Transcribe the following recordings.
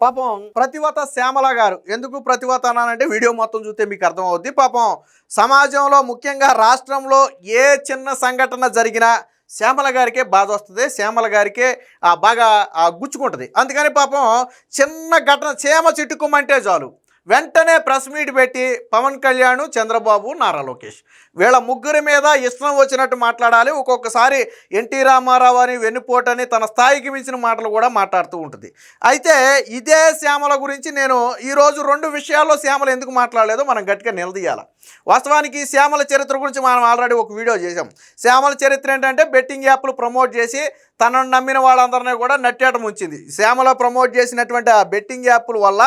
పాపం ప్రతివత శ్యామల గారు ఎందుకు ప్రతివత అన్నానంటే వీడియో మొత్తం చూస్తే మీకు అర్థమవుద్ది. పాపం సమాజంలో ముఖ్యంగా రాష్ట్రంలో ఏ చిన్న సంఘటన జరిగినా శ్యామల గారికే బాధ వస్తుంది, శ్యామల గారికే బాగా గుచ్చుకుంటుంది. అందుకని పాపం చిన్న ఘటన చీమ చిట్టుకోమంటే చాలు వెంటనే ప్రెస్ మీట్ పెట్టి పవన్ కళ్యాణ్, చంద్రబాబు, నారా లోకేష్ వీళ్ళ ముగ్గురి మీద ఇష్టం వచ్చినట్టు మాట్లాడాలి. ఒక్కొక్కసారి ఎన్టీ రామారావు అని వెన్నుపోటని తన స్థాయికి మించిన మాటలు కూడా మాట్లాడుతూ ఉంటుంది. అయితే ఇదే శ్యామల గురించి నేను ఈరోజు 2 విషయాల్లో శ్యామల ఎందుకు మాట్లాడలేదో మనం గట్టిగా నిలదీయాలి. వాస్తవానికి శ్యామల చరిత్ర గురించి మనం ఆల్రెడీ ఒక వీడియో చేసాం. శ్యామల చరిత్ర ఏంటంటే బెట్టింగ్ యాప్లు ప్రమోట్ చేసి తనను నమ్మిన వాళ్ళందరినీ కూడా నట్టేట ముంచింది. శ్యామల ప్రమోట్ చేసినటువంటి ఆ బెట్టింగ్ యాప్ల వల్ల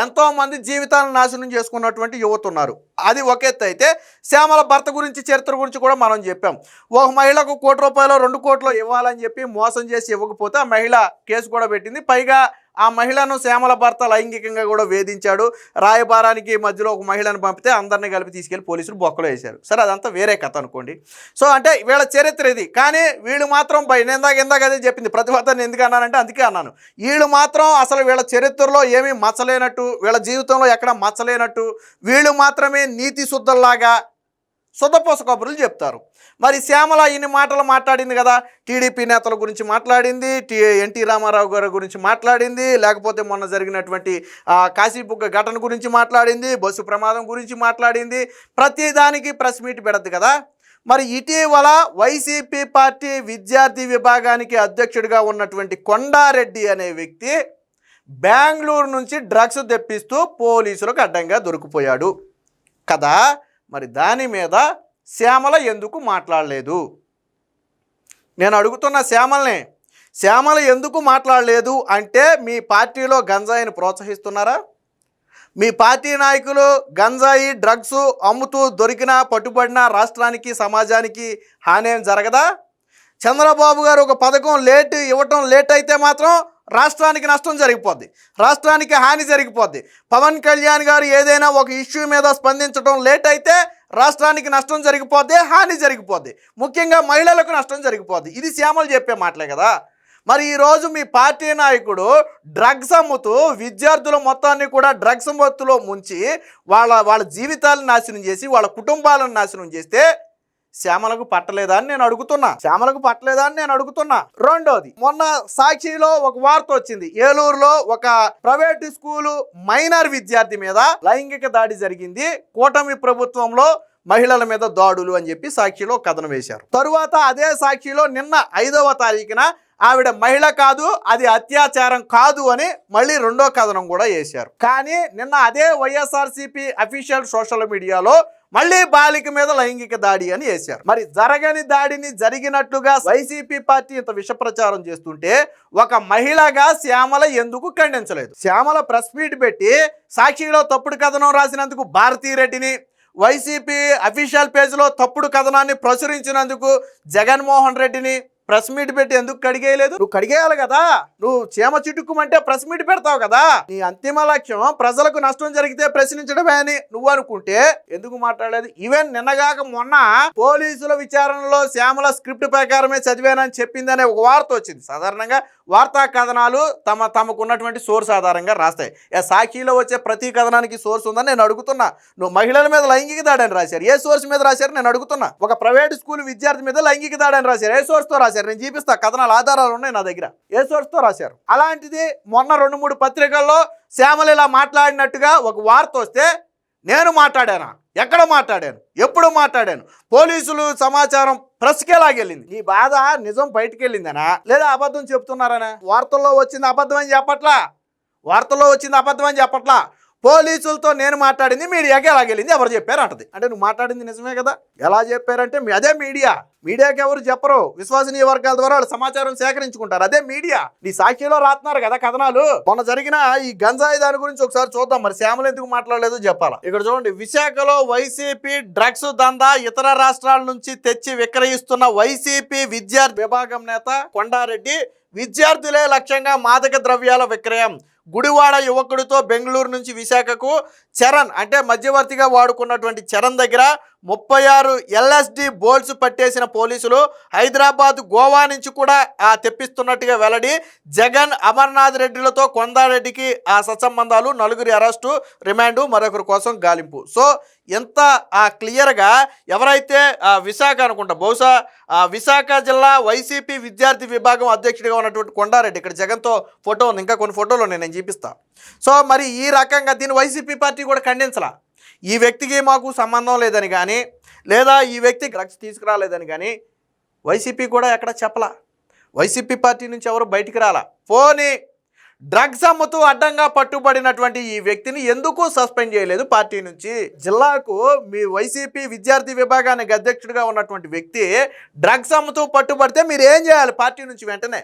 ఎంతోమంది జీవితాలను నాశనం చేసుకున్నటువంటి యువత ఉన్నారు. అది ఒక ఎత్తు అయితే శ్యామల భర్త గురించి చరిత్ర గురించి కూడా మనం చెప్పాం. ఒక మహిళకు ₹1 2 కోట్లు ఇవ్వాలని చెప్పి మోసం చేసి ఇవ్వకపోతే ఆ మహిళ కేసు కూడా పెట్టింది. పైగా ఆ మహిళను శ్యామల భర్త లైంగికంగా కూడా వేధించాడు. రాయబారానికి మధ్యలో ఒక మహిళను పంపితే అందరినీ కలిపి తీసుకెళ్లి పోలీసులు బొక్కలో వేశారు. సరే, అదంతా వేరే కథ అనుకోండి. సో అంటే వీళ్ళ చరిత్ర ఇది. కానీ వీళ్ళు మాత్రం ఇందాక అదే చెప్పింది ప్రతిభటన ఎందుకు అన్నానంటే అందుకే అన్నాను. వీళ్ళు మాత్రం అసలు వీళ్ళ చరిత్రలో ఏమీ మచ్చలేనట్టు, వీళ్ళ జీవితంలో ఎక్కడ మచ్చలేనట్టు, వీళ్ళు మాత్రమే నీతి శుద్ధల్లాగా శుద్ధపోస కబుర్లు చెప్తారు. మరి శ్యామల ఇన్ని మాటలు మాట్లాడింది కదా, టీడీపీ నేతల గురించి మాట్లాడింది, ఎన్టీ రామారావు గారి గురించి మాట్లాడింది, లేకపోతే మొన్న జరిగినటువంటి కాశీబుగ్గ ఘటన గురించి మాట్లాడింది, బస్సు ప్రమాదం గురించి మాట్లాడింది. ప్రతిదానికి ప్రెస్ మీట్ పెడద్దు కదా. మరి ఇటీవల వైసీపీ పార్టీ విద్యార్థి విభాగానికి అధ్యక్షుడిగా ఉన్నటువంటి కొండారెడ్డి అనే వ్యక్తి బెంగళూరు నుంచి డ్రగ్స్ తెప్పిస్తూ పోలీసులకు అడ్డంగా దొరికిపోయాడు కదా. మరి దాని మీద శ్యామల ఎందుకు మాట్లాడలేదు? నేను అడుగుతున్న శ్యామల ఎందుకు మాట్లాడలేదు అంటే మీ పార్టీలో గంజాయిని ప్రోత్సహిస్తున్నారా? మీ పార్టీ నాయకులు గంజాయి డ్రగ్స్ అమ్ముతూ దొరికినా పట్టుబడినా రాష్ట్రానికి సమాజానికి హాని ఏం జరగదా? చంద్రబాబు గారు ఒక పథకం ఇవ్వటం లేట్ అయితే మాత్రం రాష్ట్రానికి నష్టం జరిగిపోద్ది, రాష్ట్రానికి హాని జరిగిపోద్ది. పవన్ కళ్యాణ్ గారు ఏదైనా ఒక ఇష్యూ మీద స్పందించడం లేట్ అయితే రాష్ట్రానికి నష్టం జరిగిపోద్ది, హాని జరిగిపోద్ది, ముఖ్యంగా మహిళలకు నష్టం జరిగిపోద్ది. ఇది శ్యామలు చెప్పే మాటలే కదా. మరి ఈరోజు మీ పార్టీ నాయకుడు డ్రగ్స్ అమ్ముతూ విద్యార్థుల మొత్తాన్ని కూడా డ్రగ్స్ మత్తులో ముంచి వాళ్ళ జీవితాలను నాశనం చేసి వాళ్ళ కుటుంబాలను నాశనం చేస్తే శ్యామలకు పట్టలేదా అని నేను అడుగుతున్నా. రెండోది, మొన్న సాక్షిలో ఒక వార్త వచ్చింది. ఏలూరులో ఒక ప్రైవేట్ స్కూలు మైనర్ విద్యార్థి మీద లైంగిక దాడి జరిగింది, కూటమి ప్రభుత్వంలో మహిళల మీద దాడులు అని చెప్పి సాక్షిలో కథనం వేశారు. తరువాత అదే సాక్షిలో నిన్న 5వ తారీఖున ఆవిడ మహిళ కాదు, అది అత్యాచారం కాదు అని మళ్ళీ 2వ కథనం కూడా వేశారు. కానీ నిన్న అదే వైఎస్ఆర్సీపీ అఫీషియల్ సోషల్ మీడియాలో మళ్ళీ బాలిక మీద లైంగిక దాడి అని వేశారు. మరి జరగని దాడిని జరిగినట్లుగా వైసీపీ పార్టీ ఇంత విష ప్రచారం చేస్తుంటే ఒక మహిళగా శ్యామల ఎందుకు ఖండించలేదు? శ్యామల ప్రెస్ మీట్ పెట్టి సాక్షిలో తప్పుడు కథనం రాసినందుకు భారతీరెడ్డిని, వైసీపీ అఫీషియల్ పేజ్లో తప్పుడు కథనాన్ని ప్రచురించినందుకు జగన్మోహన్ రెడ్డిని ప్రెస్ మీట్ పెట్టి ఎందుకు కడిగేయలేదు? నువ్వు కడిగేయాలి కదా. నువ్వు చీమ చిట్టుకుమంటే ప్రెస్ మీట్ పెడతావు కదా. నీ అంతిమ లక్ష్యం ప్రజలకు నష్టం జరిగితే ప్రశ్నించడమే అని నువ్వు అనుకుంటే ఎందుకు మాట్లాడలేదు? ఈవెన్ నిన్నగాక మొన్న పోలీసుల విచారణలో శ్యామల స్క్రిప్ట్ ప్రకారమే చదివానని చెప్పిందనే ఒక వార్త వచ్చింది. సాధారణంగా వార్తా కథనాలు తమకున్నటువంటి సోర్స్ ఆధారంగా రాస్తాయి. సాక్షిలో వచ్చే ప్రతి కథనానికి సోర్స్ ఉందని నేను అడుగుతున్నా. నువ్వు మహిళల మీద లైంగిక దాడని రాశారు, ఏ సోర్స్ మీద రాశారు నేను అడుగుతున్నా. ఒక ప్రైవేట్ స్కూల్ విద్యార్థి మీద లైంగిక దాడని రాశారు, ఏ సోర్స్తో రాశారు? నేను చూపిస్తా, కథనాలు ఆధారాలు ఉన్నాయి నా దగ్గర, ఏ సోర్స్తో రాశారు. అలాంటిది మొన్న 2-3 పత్రికల్లో శ్యామల ఇలా మాట్లాడినట్టుగా ఒక వార్త వస్తే నేను మాట్లాడానా? ఎక్కడ మాట్లాడాను? ఎప్పుడు మాట్లాడాను? పోలీసులు సమాచారం ప్రెస్కే లాగెళ్ళింది. నీ బాధ నిజం బయటికి వెళ్ళిందనా లేదా అబద్ధం చెప్తున్నారనా? వార్తల్లో వచ్చింది అబద్ధం అని చెప్పట్లా. పోలీసులతో నేను మాట్లాడింది మీడియాకి ఎలా వెళ్ళింది ఎవరు చెప్పారు అంటది. అంటే నువ్వు మాట్లాడింది నిజమే కదా. ఎలా చెప్పారంటే అదే మీడియాకి ఎవరు చెప్పరు, విశ్వసనీయ వర్గాల ద్వారా వాళ్ళు సమాచారం సేకరించుకుంటారు, అదే మీడియా. నీ సాక్షిలో రాస్తున్నారు కదా కథనాలు. మొన్న జరిగిన ఈ గంజాయి దాని గురించి ఒకసారి చూద్దాం. మరి శ్యామల ఎందుకు మాట్లాడలేదు చెప్పాలా. ఇక్కడ చూడండి, విశాఖలో వైసీపీ డ్రగ్స్ దందా ఇతర రాష్ట్రాల నుంచి తెచ్చి విక్రయిస్తున్న వైసీపీ విద్యార్థి విభాగం నేత కొండారెడ్డి విద్యార్థులే లక్ష్యంగా మాదక ద్రవ్యాల విక్రయం. గుడివాడ యువకుడితో బెంగళూరు నుంచి విశాఖకు చరణ్ అంటే మధ్యవర్తిగా వాడుకున్నటువంటి చరణ్ దగ్గర 36 LSD బోల్ట్స్ పట్టేసిన పోలీసులు. హైదరాబాద్, గోవా నుంచి కూడా తెప్పిస్తున్నట్టుగా వెల్లడి. జగన్, అమర్నాథ్ రెడ్డిలతో కొందారెడ్డికి సత్సంబంధాలు, 4 అరెస్టు, రిమాండు, మరొకరి కోసం గాలింపు. సో ఎంత క్లియర్గా ఎవరైతే విశాఖ అనుకుంటా, బహుశా విశాఖ జిల్లా వైసీపీ విద్యార్థి విభాగం అధ్యక్షుడిగా ఉన్నటువంటి కొండారెడ్డి, ఇక్కడ జగన్తో ఫోటో ఉంది, ఇంకా కొన్ని ఫోటోలు నేను చూపిస్తాను. సో మరి ఈ రకంగా దీన్ని వైసీపీ పార్టీ కూడా ఖండించలా. ఈ వ్యక్తికి మాకు సంబంధం లేదని కానీ, లేదా ఈ వ్యక్తి డ్రగ్స్ తీసుకురాలేదని కానీ వైసీపీ కూడా ఎక్కడ చెప్పలా. వైసీపీ పార్టీ నుంచి ఎవరు బయటికి రాలా. పోనీ డ్రగ్స్ అమ్ముతూ అడ్డంగా పట్టుబడినటువంటి ఈ వ్యక్తిని ఎందుకు సస్పెండ్ చేయలేదు పార్టీ నుంచి? జిల్లాకు మీ వైసీపీ విద్యార్థి విభాగానికి అధ్యక్షుడిగా ఉన్నటువంటి వ్యక్తి డ్రగ్స్ అమ్ముతూ పట్టుబడితే మీరు ఏం చేయాలి? పార్టీ నుంచి వెంటనే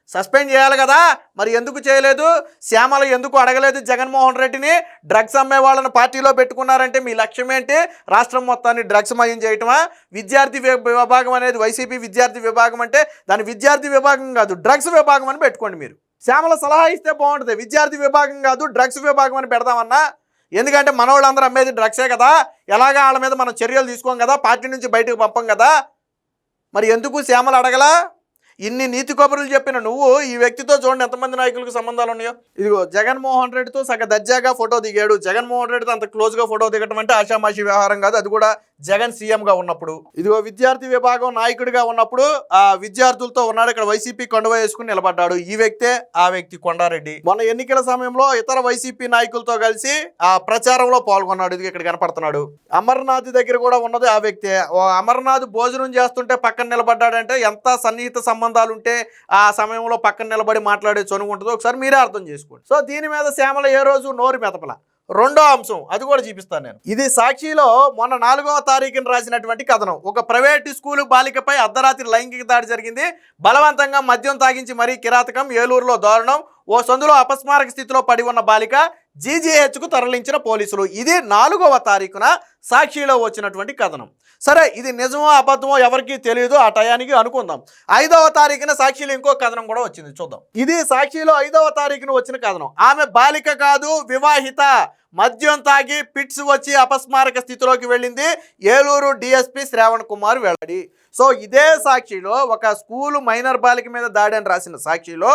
సస్పెండ్ చేయాలి కదా. మరి ఎందుకు చేయలేదు? శ్యామల ఎందుకు అడగలేదు జగన్మోహన్ రెడ్డిని? డ్రగ్స్ అమ్మే వాళ్ళని పార్టీలో పెట్టుకున్నారంటే మీ లక్ష్యం ఏంటి? రాష్ట్రం మొత్తాన్ని డ్రగ్స్ మయం చేయటమా? విద్యార్థి విభాగం అనేది వైసీపీ విద్యార్థి విభాగం అంటే దాని విద్యార్థి విభాగం కాదు, డ్రగ్స్ విభాగం అని పెట్టుకోండి. మీరు శ్యామల సలహా ఇస్తే బాగుంటుంది. విద్యార్థి విభాగం కాదు, డ్రగ్స్ విభాగం అని పెడదామన్నా. ఎందుకంటే మన వాళ్ళందరూ అమ్మేది డ్రగ్సే కదా. ఎలాగా వాళ్ళ మీద మనం చర్యలు తీసుకోం కదా, పార్టీ నుంచి బయటకు పంపం కదా. మరి ఎందుకు శ్యామల అడగలా? ఇన్ని నీతి కబుర్లు చెప్పిన నువ్వు ఈ వ్యక్తితో చూడండి ఎంతమంది నాయకులకు సంబంధాలు ఉన్నాయో. ఇదిగో జగన్మోహన్ రెడ్డితో సగ దర్జాగా ఫోటో దిగాడు. జగన్మోహన్ రెడ్డితో అంత క్లోజ్గా ఫోటో దిగటం అంటే ఆషామాషి వ్యవహారం కాదు, అది కూడా జగన్ సీఎంగా ఉన్నప్పుడు. ఇదిగో విద్యార్థి విభాగం నాయకుడిగా ఉన్నప్పుడు విద్యార్థులతో ఉన్నాడు. ఇక్కడ వైసీపీ కండువా వేసుకుని నిలబడ్డాడు. ఈ వ్యక్తే ఆ వ్యక్తి కొండారెడ్డి. మొన్న ఎన్నికల సమయంలో ఇతర వైసీపీ నాయకులతో కలిసి ప్రచారంలో పాల్గొన్నాడు. ఇది ఇక్కడ కనపడుతున్నాడు. అమర్నాథ్ దగ్గర కూడా ఉన్నది ఆ వ్యక్తే. అమర్నాథ్ భోజనం చేస్తుంటే పక్కన నిలబడ్డాడంటే ఎంత సన్నిహిత సంబంధాలు ఉంటే ఆ సమయంలో పక్కన నిలబడి మాట్లాడే చనువు ఉంటుందో ఒకసారి మీరే అర్థం చేసుకోండి. సో దీని మీద శ్యామల ఏ రోజు నోరు మెతపల. రెండో అంశం అది కూడా చూపిస్తాను నేను. ఇది సాక్షిలో మొన్న 4వ తారీఖున రాసినటువంటి కథనం. ఒక ప్రైవేటు స్కూలు బాలికపై అర్ధరాత్రి లైంగిక దాడి జరిగింది. బలవంతంగా మద్యం తాగించి మరీ కిరాతకం. ఏలూరులో దారుణం. ఓ సందులో అపస్మారక స్థితిలో పడి ఉన్న బాలిక జీజీహెచ్కు తరలించిన పోలీసులు. ఇది 4వ తారీఖున సాక్షిలో వచ్చినటువంటి కథనం. సరే ఇది నిజమో అబద్ధమో ఎవరికి తెలియదు, ఆ టయానికి అనుకుందాం. 5వ తారీఖున సాక్షిలో ఇంకో కథనం కూడా వచ్చింది, చూద్దాం. ఇది సాక్షిలో 5వ తారీఖున వచ్చిన కథనం. ఆమె బాలిక కాదు, వివాహిత. మద్యం తాగి పిట్స్ వచ్చి అపస్మారక స్థితిలోకి వెళ్ళింది. ఏలూరు డిఎస్పీ శ్రావణ్ కుమార్ వెల్లడి. సో ఇదే సాక్షిలో ఒక స్కూలు మైనర్ బాలిక మీద దాడి అని రాసిన సాక్షిలో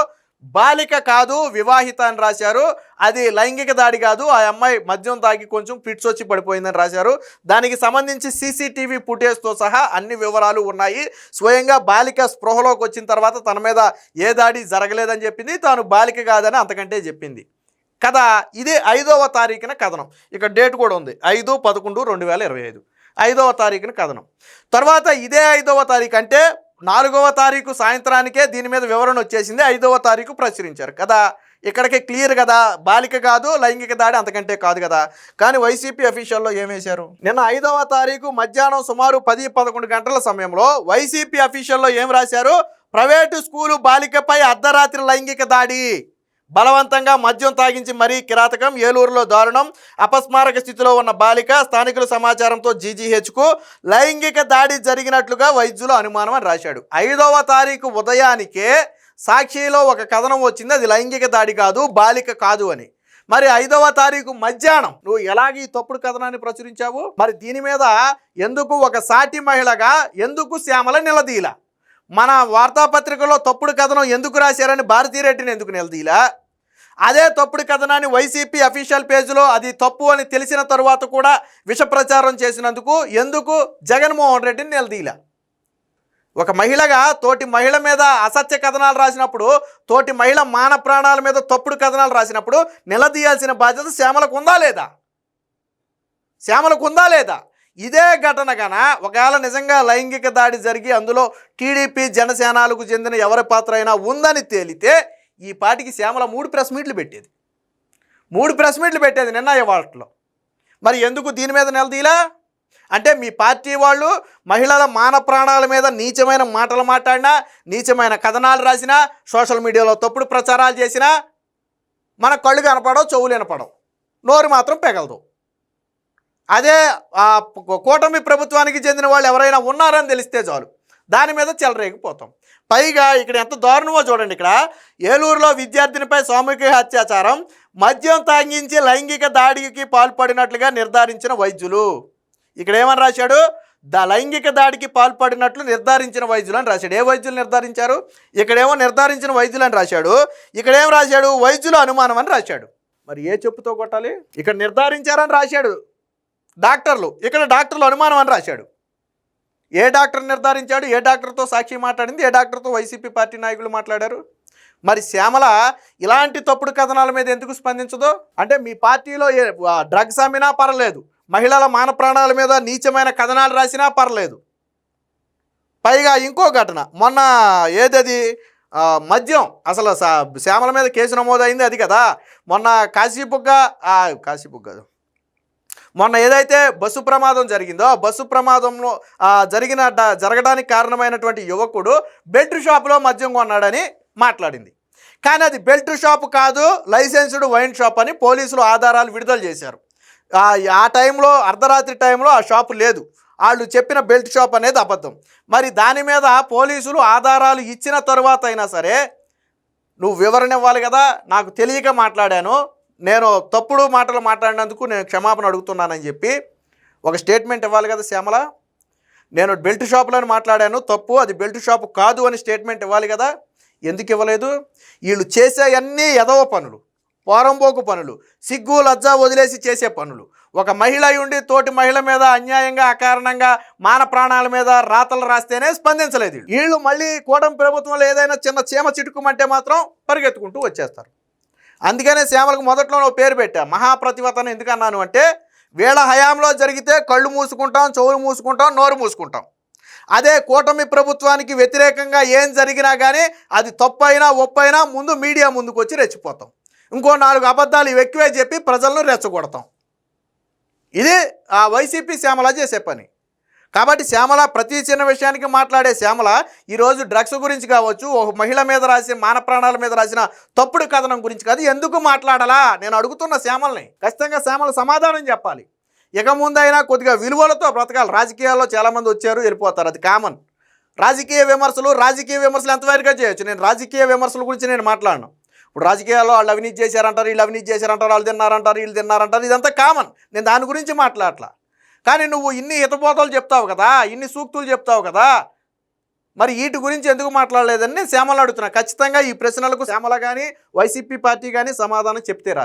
బాలిక కాదు, వివాహిత అని రాశారు. అది లైంగిక దాడి కాదు, ఆ అమ్మాయి మద్యం తాగి కొంచెం ఫిట్స్ వచ్చి పడిపోయిందని రాశారు. దానికి సంబంధించి సీసీటీవీ ఫుటేజ్తో సహా అన్ని వివరాలు ఉన్నాయి. స్వయంగా బాలిక స్పృహలోకి వచ్చిన తర్వాత తన మీద ఏ దాడి జరగలేదని చెప్పింది, తాను బాలిక కాదని అంతకంటే చెప్పింది కదా. ఇది 5వ తారీఖున కథనం. ఇక డేట్ కూడా ఉంది, 5/11/2025. 5వ తారీఖున కథనం. తర్వాత ఇదే 5వ తారీఖు అంటే 4వ తారీఖు సాయంత్రానికే దీని మీద వివరణ వచ్చేసింది. 5వ తారీఖు ప్రచురించారు కదా. ఇక్కడికి క్లియర్ కదా, బాలిక కాదు, లైంగిక దాడి అంతకంటే కాదు కదా. కానీ వైసీపీ అఫీషియల్లో ఏం వేశారు? నిన్న 5వ తారీఖు మధ్యాహ్నం సుమారు 10-11 గంటల సమయంలో వైసీపీ అఫీషియల్లో ఏం రాశారు? ప్రైవేటు స్కూలు బాలికపై అర్ధరాత్రి లైంగిక దాడి, బలవంతంగా మద్యం తాగించి మరీ కిరాతకం, ఏలూరులో దారుణం, అపస్మారక స్థితిలో ఉన్న బాలిక, స్థానికుల సమాచారంతో జీజీహెచ్కు లైంగిక దాడి జరిగినట్లుగా వైద్యుల అనుమానం అని రాశాడు. 5వ తారీఖు ఉదయానికే సాక్షిలో ఒక కథనం వచ్చింది, అది లైంగిక దాడి కాదు, బాలిక కాదు అని. మరి 5వ తారీఖు మధ్యాహ్నం నువ్వు ఎలాగ ఈ తప్పుడు కథనాన్ని ప్రచురించావు? మరి దీని మీద ఎందుకు ఒక సాటి మహిళగా ఎందుకు శ్యామల నిలదీలా? మన వార్తాపత్రికలో తప్పుడు కథనం ఎందుకు రాశారని భారతీరెడ్డిని ఎందుకు నిలదీలా? అదే తప్పుడు కథనాన్ని వైసీపీ అఫీషియల్ పేజీలో అది తప్పు అని తెలిసిన తరువాత కూడా విష ప్రచారం చేసినందుకు ఎందుకు జగన్మోహన్ రెడ్డిని నిలదీలా? ఒక మహిళగా తోటి మహిళ మీద అసత్య కథనాలు రాసినప్పుడు, తోటి మహిళ మాన ప్రాణాల మీద తప్పుడు కథనాలు రాసినప్పుడు నిలదీయాల్సిన బాధ్యత శ్యామలకు ఉందా లేదా? శ్యామలకు ఉందా లేదా? ఇదే ఘటన కన ఒకవేళ నిజంగా లైంగిక దాడి జరిగి అందులో టీడీపీ జనసేనలకు చెందిన ఎవరి పాత్ర అయినా ఉందని తేలితే ఈ పాటికి శ్యామల 3 ప్రెస్ మీట్లు పెట్టేది. 3 ప్రెస్ మీట్లు పెట్టేది నిన్న వాటిలో. మరి ఎందుకు దీని మీద నిలదీలా? అంటే మీ పార్టీ వాళ్ళు మహిళల మాన ప్రాణాల మీద నీచమైన మాటలు మాట్లాడినా, నీచమైన కథనాలు రాసినా, సోషల్ మీడియాలో తప్పుడు ప్రచారాలు చేసినా మన కళ్ళు కనపడవు, చెవులు వినపడవు, నోరు మాత్రం పెగలదు. అదే కూటమి ప్రభుత్వానికి చెందిన వాళ్ళు ఎవరైనా ఉన్నారని తెలిస్తే చాలు, దాని మీద చెలరేగిపోతాం. పైగా ఇక్కడ ఎంత దారుణమో చూడండి. ఇక్కడ ఏలూరులో విద్యార్థినిపై సామూహిక అత్యాచారం, మద్యం తాగించి లైంగిక దాడికి పాల్పడినట్లుగా నిర్ధారించిన వైద్యులు. ఇక్కడ ఏమని రాశాడు? లైంగిక దాడికి పాల్పడినట్లు నిర్ధారించిన వైద్యులు అని రాశాడు. ఏ వైద్యులు నిర్ధారించారు? ఇక్కడేమో నిర్ధారించిన వైద్యులు అని రాశాడు, ఇక్కడేం రాశాడు? వైద్యుల అనుమానం అని రాశాడు. మరి ఏ చెప్పుతో కొట్టాలి? ఇక్కడ నిర్ధారించారని రాశాడు డాక్టర్లు, ఇక్కడ డాక్టర్లు అనుమానం అని రాశాడు. ఏ డాక్టర్ నిర్ధారించాడు? ఏ డాక్టర్తో సాక్షి మాట్లాడింది? ఏ డాక్టర్తో వైసీపీ పార్టీ నాయకులు మాట్లాడారు? మరి శ్యామల ఇలాంటి తప్పుడు కథనాల మీద ఎందుకు స్పందించదు? అంటే మీ పార్టీలో డ్రగ్స్ అమ్మినా పర్లేదు, మహిళల మాన ప్రాణాల మీద నీచమైన కథనాలు రాసినా పర్లేదు. పైగా ఇంకో ఘటన మొన్న ఏదది మద్యం, అసలు శ్యామల మీద కేసు నమోదైంది అది కదా. మొన్న కాశీబుగ్గ మొన్న ఏదైతే బస్సు ప్రమాదం జరిగిందో, బస్సు ప్రమాదంలో జరగడానికి కారణమైనటువంటి యువకుడు బెల్ట్ షాపులో మద్యం కొన్నాడని మాట్లాడింది. కానీ అది బెల్ట్ షాపు కాదు, లైసెన్స్డ్ వైన్ షాప్ అని పోలీసులు ఆధారాలు విడుదల చేశారు. ఆ టైంలో అర్ధరాత్రి టైంలో ఆ షాపు లేదు, వాళ్ళు చెప్పిన బెల్ట్ షాప్ అనేది అబద్ధం. మరి దాని మీద పోలీసులు ఆధారాలు ఇచ్చిన తరువాత అయినా సరే నువ్వు వివరణ ఇవ్వాలి కదా. నాకు తెలియక మాట్లాడాను, నేను తప్పుడు మాటలు మాట్లాడినందుకు నేను క్షమాపణ అడుగుతున్నానని చెప్పి ఒక స్టేట్మెంట్ ఇవ్వాలి కదా శ్యామల. నేను బెల్ట్ షాపులని మాట్లాడాను, తప్పు, అది బెల్ట్ షాపు కాదు అని స్టేట్మెంట్ ఇవ్వాలి కదా. ఎందుకు ఇవ్వలేదు? వీళ్ళు చేసే అన్నీ ఎదవ పనులు, పోరంబోకు పనులు, సిగ్గు లజ్జా వదిలేసి చేసే పనులు. ఒక మహిళ ఉండి తోటి మహిళ మీద అన్యాయంగా అకారణంగా మాన ప్రాణాల మీద రాతలు రాస్తేనే స్పందించలేదు. వీళ్ళు మళ్ళీ కూటమి ప్రభుత్వంలో ఏదైనా చిన్న చీమ చిటుకుమంటే మాత్రం పరిగెత్తుకుంటూ వచ్చేస్తారు. అందుకనే శ్యామలకు మొదట్లో పేరు పెట్టా మహాప్రతివతను. ఎందుకన్నాను అంటే వీళ్ళ హయాంలో జరిగితే కళ్ళు మూసుకుంటాం, చెవులు మూసుకుంటాం, నోరు మూసుకుంటాం. అదే కూటమి ప్రభుత్వానికి వ్యతిరేకంగా ఏం జరిగినా కానీ అది తప్పైనా ఒప్పైనా ముందు మీడియా ముందుకు వచ్చి రెచ్చిపోతాం. ఇంకో 4 అబద్ధాలు ఎక్కువే చెప్పి ప్రజలను రెచ్చగొడతాం. ఇది ఆ వైసీపీ శ్యామల చేసే పని. కాబట్టి శ్యామల ప్రతి చిన్న విషయానికి మాట్లాడే శ్యామల ఈరోజు డ్రగ్స్ గురించి కావచ్చు, ఒక మహిళ మీద రాసి మాన ప్రాణాల మీద రాసిన తప్పుడు కథనం గురించి కాదు, ఎందుకు మాట్లాడాలా నేను అడుగుతున్న శ్యామల్ని. ఖచ్చితంగా శ్యామల సమాధానం చెప్పాలి. ఇక ముందైనా కొద్దిగా విలువలతో బ్రతకాలి. రాజకీయాల్లో చాలామంది వచ్చారు వెళ్ళిపోతారు, అది కామన్. రాజకీయ విమర్శలు ఎంతవరకు చేయొచ్చు. నేను రాజకీయ విమర్శల గురించి నేను మాట్లాడను. ఇప్పుడు రాజకీయాల్లో వాళ్ళు అవినీతి చేశారంటారు, వీళ్ళు అవినీతి చేశారంటారు, వాళ్ళు తిన్నారంటారు, వీళ్ళు తిన్నారంటారు, ఇదంతా కామన్. నేను దాని గురించి మాట్లాడట్లా. కానీ నువ్వు ఇన్ని హితబోధలు చెప్తావు కదా, ఇన్ని సూక్తులు చెప్తావు కదా, మరి వీటి గురించి ఎందుకు మాట్లాడలేదని నేను శ్యామల అడుగుతున్నా. ఖచ్చితంగా ఈ ప్రశ్నలకు శ్యామల కానీ వైసీపీ పార్టీ కానీ సమాధానం చెప్తే రాలి.